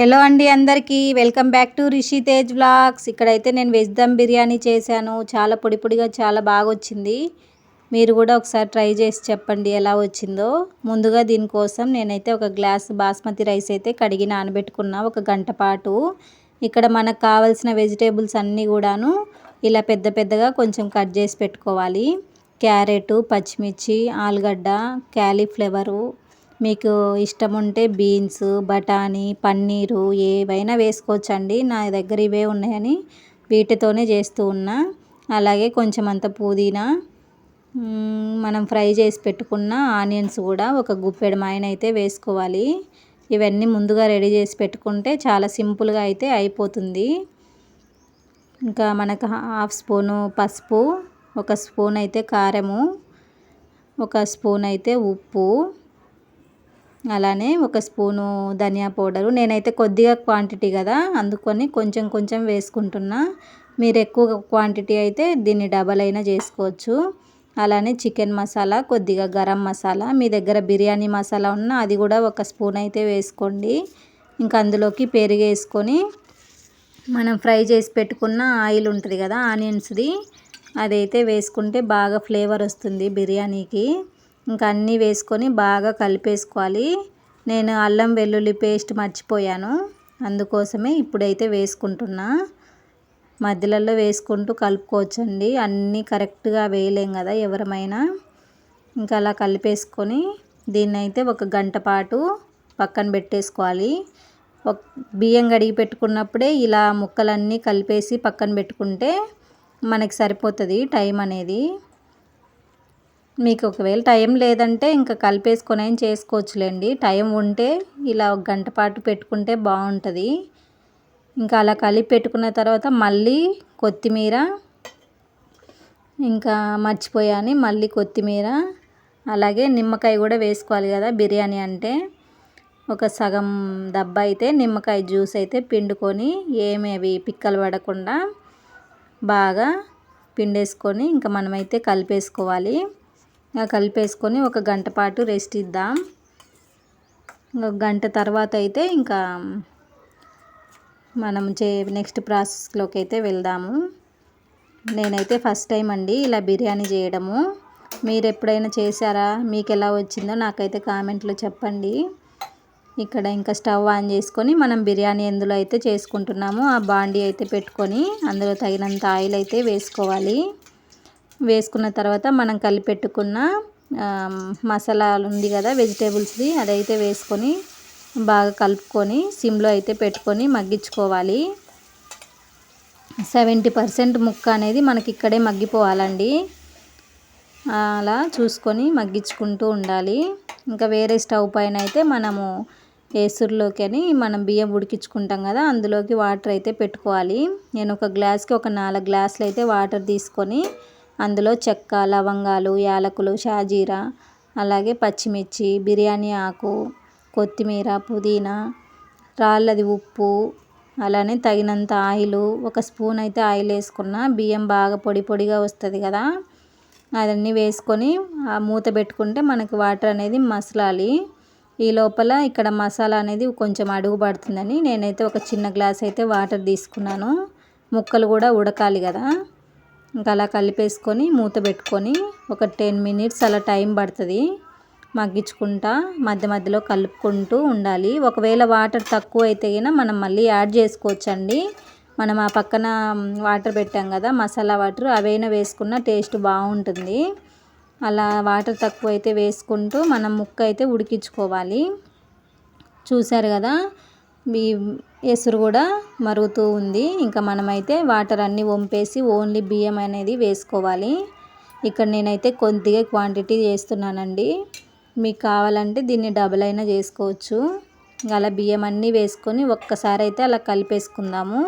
Hello అండి, అందరికీ welcome back to Rishi Tej vlogs. ఇక్కడైతే నేను వెజ్ దమ్ బిర్యానీ చేశాను. చాలా పొడి పొడిగా చాలా బాగా వచ్చింది. మీరు కూడా ఒకసారి ట్రై చేసి చెప్పండి ఎలా వచ్చిందో. ముందుగా దీనికోసం నేనైతే ఒక గ్లాస్ బాస్మతి రైస్ అయితే కడిగి నానబెట్టుకున్నా ఒక గంట పాటు. ఇక్కడ మనకు కావాల్సిన వెజిటేబుల్స్ అన్నీ కూడాను ఇలా పెద్ద పెద్దగా కొంచెం కట్ చేసి పెట్టుకోవాలి. క్యారెట్, పచ్చిమిర్చి, ఆలుగడ్డ, క్యాలీఫ్లవరు, మీకు ఇష్టం ఉంటే బీన్స్, బఠానీ, పన్నీరు ఏవైనా వేసుకోవచ్చండి. నా దగ్గర ఇవే ఉన్నాయని వీటితోనే చేస్తూ ఉన్నా. అలాగే కొంచెం అంత పుదీనా, మనం ఫ్రై చేసి పెట్టుకున్న ఆనియన్స్ కూడా ఒక గుప్పెడు మాయన అయితే వేసుకోవాలి. ఇవన్నీ ముందుగా రెడీ చేసి పెట్టుకుంటే చాలా సింపుల్గా అయితే అయిపోతుంది. ఇంకా మనకు హాఫ్ స్పూను పసుపు, ఒక స్పూన్ అయితే కారము, ఒక స్పూన్ అయితే ఉప్పు, అలానే ఒక స్పూను ధనియా పౌడరు. నేనైతే కొద్దిగా క్వాంటిటీ కదా అందుకొని కొంచెం కొంచెం వేసుకుంటున్నా. మీరు ఎక్కువ క్వాంటిటీ అయితే దీన్ని డబల్ అయినా చేసుకోవచ్చు. అలానే చికెన్ మసాలా, కొద్దిగా గరం మసాలా, మీ దగ్గర బిర్యానీ మసాలా ఉన్నా అది కూడా ఒక స్పూన్ అయితే వేసుకోండి. ఇంకా అందులోకి పెరుగు వేసుకొని మనం ఫ్రై చేసి పెట్టుకున్న ఆయిల్ ఉంటుంది కదా ఆనియన్స్ది, అదైతే వేసుకుంటే బాగా ఫ్లేవర్ వస్తుంది బిర్యానీకి. ఇంకా అన్నీ వేసుకొని బాగా కలిపేసుకోవాలి. నేను అల్లం వెల్లుల్లి పేస్ట్ మర్చిపోయాను, అందుకోసమే ఇప్పుడైతే వేసుకుంటున్నా. మధ్యలో వేసుకుంటూ కలుపుకోవచ్చండి, అన్నీ కరెక్ట్గా వేయలేం కదా ఎవరమైనా. ఇంకా అలా కలిపేసుకొని దీన్నైతే ఒక గంట పాటు పక్కన పెట్టేసుకోవాలి. బియ్యం కడిగి పెట్టుకున్నప్పుడే ఇలా ముక్కలన్నీ కలిపేసి పక్కన పెట్టుకుంటే మనకి సరిపోతుంది టైం అనేది. మీకు ఒకవేళ టైం లేదంటే ఇంకా కలిపేసుకొని అయినా చేసుకోవచ్చులేండి. టైం ఉంటే ఇలా ఒక గంట పాటు పెట్టుకుంటే బాగుంటుంది. ఇంకా అలా కలిపి పెట్టుకున్న తర్వాత మళ్ళీ కొత్తిమీర, ఇంకా మర్చిపోయాను మళ్ళీ కొత్తిమీర, అలాగే నిమ్మకాయ కూడా వేసుకోవాలి కదా బిర్యానీ అంటే. ఒక సగం దబ్బా అయితే నిమ్మకాయ జ్యూస్ అయితే పిండుకొని ఏమేవి పిక్కలు పడకుండా బాగా పిండేసుకొని ఇంకా మనమైతే కలిపేసుకోవాలి. కలిపేసుకొని ఒక గంట పాటు రెస్ట్ ఇద్దాం. ఒక గంట తర్వాత అయితే ఇంకా మనం నెక్స్ట్ ప్రాసెస్లోకి అయితే వెళ్దాము. నేనైతే ఫస్ట్ టైం అండి ఇలా బిర్యానీ చేయడము. మీరు ఎప్పుడైనా చేశారా? మీకు ఎలా వచ్చిందో నాకైతే కామెంట్లో చెప్పండి. ఇక్కడ ఇంకా స్టవ్ ఆన్ చేసుకొని మనం బిర్యానీ ఎందులో అయితే చేసుకుంటున్నామో ఆ బాండీ అయితే పెట్టుకొని అందులో తగినంత ఆయిల్ అయితే వేసుకోవాలి. వేసుకున్న తర్వాత మనం కలిపెట్టుకున్న మసాలాలు ఉంది కదా వెజిటేబుల్స్ది, అదైతే వేసుకొని బాగా కలుపుకొని సిమ్లో అయితే పెట్టుకొని మగ్గించుకోవాలి. 70% ముక్క అనేది మనకి ఇక్కడే మగ్గిపోవాలండి. అలా చూసుకొని మగ్గించుకుంటూ ఉండాలి. ఇంకా వేరే స్టవ్ పైన అయితే మనము ఏసురులోకి అని మనం బియ్యం ఉడికించుకుంటాం కదా అందులోకి వాటర్ అయితే పెట్టుకోవాలి. నేను ఒక గ్లాస్కి ఒక 4 గ్లాసులు అయితే వాటర్ తీసుకొని అందులో చెక్క, లవంగాలు, యాలకులు, షాజీరా, అలాగే పచ్చిమిర్చి, బిర్యానీ ఆకు, కొత్తిమీర, పుదీనా, రాళ్ళది ఉప్పు, అలానే తగినంత ఆయిలు, ఒక స్పూన్ అయితే ఆయిల్ వేసుకున్నా. బియ్యం బాగా పొడి పొడిగా వస్తుంది కదా, అవన్నీ వేసుకొని ఆ మూత పెట్టుకుంటే మనకి వాటర్ అనేది మసలాలి. ఈ లోపల ఇక్కడ మసాలా అనేది కొంచెం అడుగు పడుతుందని నేనైతే ఒక చిన్న గ్లాస్ అయితే వాటర్ తీసుకున్నాను. ముక్కలు కూడా ఉడకాలి కదా. ఇంకా అలా కలిపేసుకొని మూత పెట్టుకొని ఒక 10 మినిట్స్ అలా టైం పడుతుంది మగ్గించుకుంటా. మధ్య మధ్యలో కలుపుకుంటూ ఉండాలి. ఒకవేళ వాటర్ తక్కువ అయితే కనుక మనం మళ్ళీ యాడ్ చేసుకోవచ్చండి. మనం ఆ పక్కన వాటర్ పెట్టాం కదా మసాలా వాటర్, అవైనా వేసుకున్న టేస్ట్ బాగుంటుంది. అలా వాటర్ తక్కువ అయితే వేసుకుంటూ మనం ముక్క అయితే ఉడికించుకోవాలి. చూసారు కదా ఎసురు కూడా మరుగుతూ ఉంది. ఇంకా మనమైతే వాటర్ అన్నీ వంపేసి ఓన్లీ బియ్యం అనేది వేసుకోవాలి. ఇక్కడ నేనైతే కొద్దిగా క్వాంటిటీ చేస్తున్నానండి. మీకు కావాలంటే దీన్ని డబల్ అయినా చేసుకోవచ్చు. అలా బియ్యం అన్నీ వేసుకొని ఒక్కసారి అయితే అలా కలిపేసుకుందాము.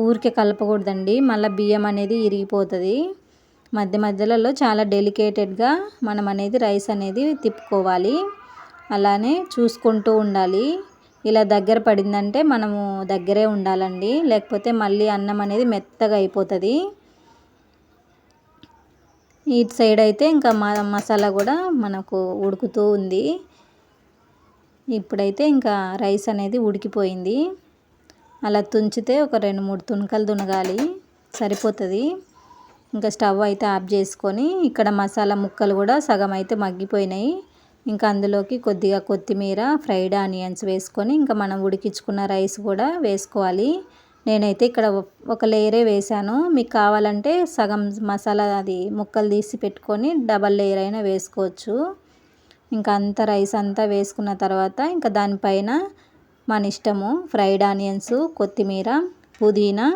ఊరికే కలపకూడదండి, మళ్ళీ బియ్యం అనేది ఇరిగిపోతుంది. మధ్య మధ్యలో చాలా డెలికేటెడ్గా మనం అనేది రైస్ అనేది తిప్పుకోవాలి. అలానే చూసుకుంటూ ఉండాలి. ఇలా దగ్గర పడిందంటే మనము దగ్గరే ఉండాలండి, లేకపోతే మళ్ళీ అన్నం అనేది మెత్తగా అయిపోతుంది. ఇటు సైడ్ అయితే ఇంకా మసాలా కూడా మనకు ఉడుకుతూ ఉంది. ఇప్పుడైతే ఇంకా రైస్ అనేది ఉడికిపోయింది. అలా తుంచితే ఒక 2-3 తునకలు తునగాలి, సరిపోతుంది. ఇంకా స్టవ్ అయితే ఆఫ్ చేసుకొని ఇక్కడ మసాలా ముక్కలు కూడా సగం అయితే మగ్గిపోయినాయి. ఇంకా అందులోకి కొద్దిగా కొత్తిమీర, ఫ్రైడ్ ఆనియన్స్ వేసుకొని ఇంకా మనం ఉడికించుకున్న రైస్ కూడా వేసుకోవాలి. నేనైతే ఇక్కడ ఒక లేయరే వేసాను. మీకు కావాలంటే సగం మసాలా అది ముక్కలు తీసి పెట్టుకొని డబల్ లేయర్ అయినా వేసుకోవచ్చు. ఇంకా అంత రైస్ అంతా వేసుకున్న తర్వాత ఇంకా దానిపైన మన ఇష్టము ఫ్రైడ్ ఆనియన్స్, కొత్తిమీర, పుదీనా,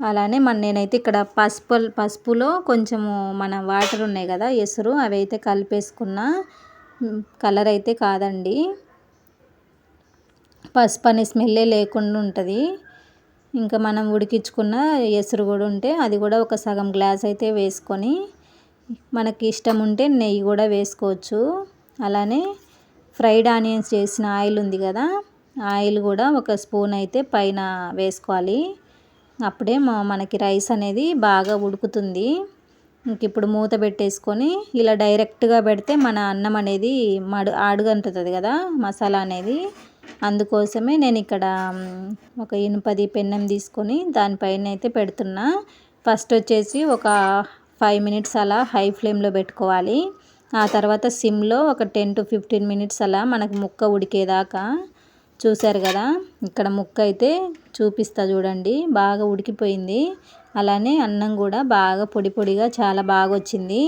అలానే నేనైతే ఇక్కడ పసుపులో కొంచెము మన వాటర్ ఉన్నాయి కదా ఎసురు, అవి అయితే కలిపేసుకున్న. కలర్ అయితే కాదండి, పసుపు అనే స్మెల్లే లేకుండా ఉంటుంది. ఇంకా మనం ఉడికించుకున్న ఎసురు కూడా ఉంటే అది కూడా ఒక సగం గ్లాస్ అయితే వేసుకొని, మనకి ఇష్టం ఉంటే నెయ్యి కూడా వేసుకోవచ్చు. అలానే ఫ్రైడ్ ఆనియన్స్ చేసిన ఆయిల్ ఉంది కదా, ఆయిల్ కూడా ఒక స్పూన్ అయితే పైన వేసుకోవాలి. అప్పుడే మనకి రైస్ అనేది బాగా ఉడుకుతుంది. ఇంక ఇప్పుడు మూత పెట్టేసుకొని ఇలా డైరెక్ట్గా పెడితే మన అన్నం అనేది ఆడుగంటుతుంది కదా మసాలా అనేది. అందుకోసమే నేను ఇక్కడ ఒక ఇనుపది పెన్నం తీసుకొని దానిపైన అయితే పెడుతున్నా. ఫస్ట్ వచ్చేసి ఒక 5 మినిట్స్ అలా హై ఫ్లేమ్లో పెట్టుకోవాలి. ఆ తర్వాత సిమ్లో ఒక 10 to 15 మినిట్స్ అలా మనకు ముక్క ఉడికేదాకా. చూసారు కదా, ఇక్కడ ముక్క అయితే చూపిస్తా చూడండి, బాగా ఉడికిపోయింది. అలానే అన్నం కూడా బాగా పొడి పొడిగా చాలా బాగా వచ్చింది.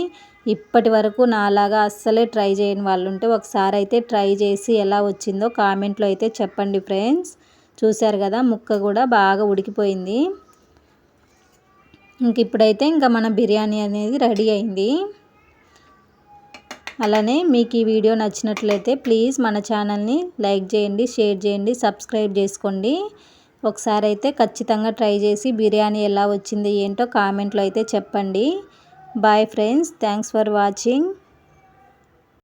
ఇప్పటి వరకు నాలాగా అస్సలే ట్రై చేయని వాళ్ళు ఉంటే ఒకసారి అయితే ట్రై చేసి ఎలా వచ్చిందో కామెంట్లో అయితే చెప్పండి ఫ్రెండ్స్. చూసారు కదా, ముక్క కూడా బాగా ఉడికిపోయింది. ఇంక ఇప్పుడైతే ఇంకా మన బిర్యానీ అనేది రెడీ అయింది. అలానే మీకు ఈ వీడియో నచ్చినట్లయితే ప్లీజ్ మన ఛానల్ని లైక్ చేయండి, షేర్ చేయండి, సబ్స్క్రైబ్ చేసుకోండి. ఒకసారి అయితే ఖచ్చితంగా ట్రై చేసి బిర్యానీ ఎలా వచ్చింది ఏంటో కామెంట్లో అయితే చెప్పండి. Bye friends, thanks for watching.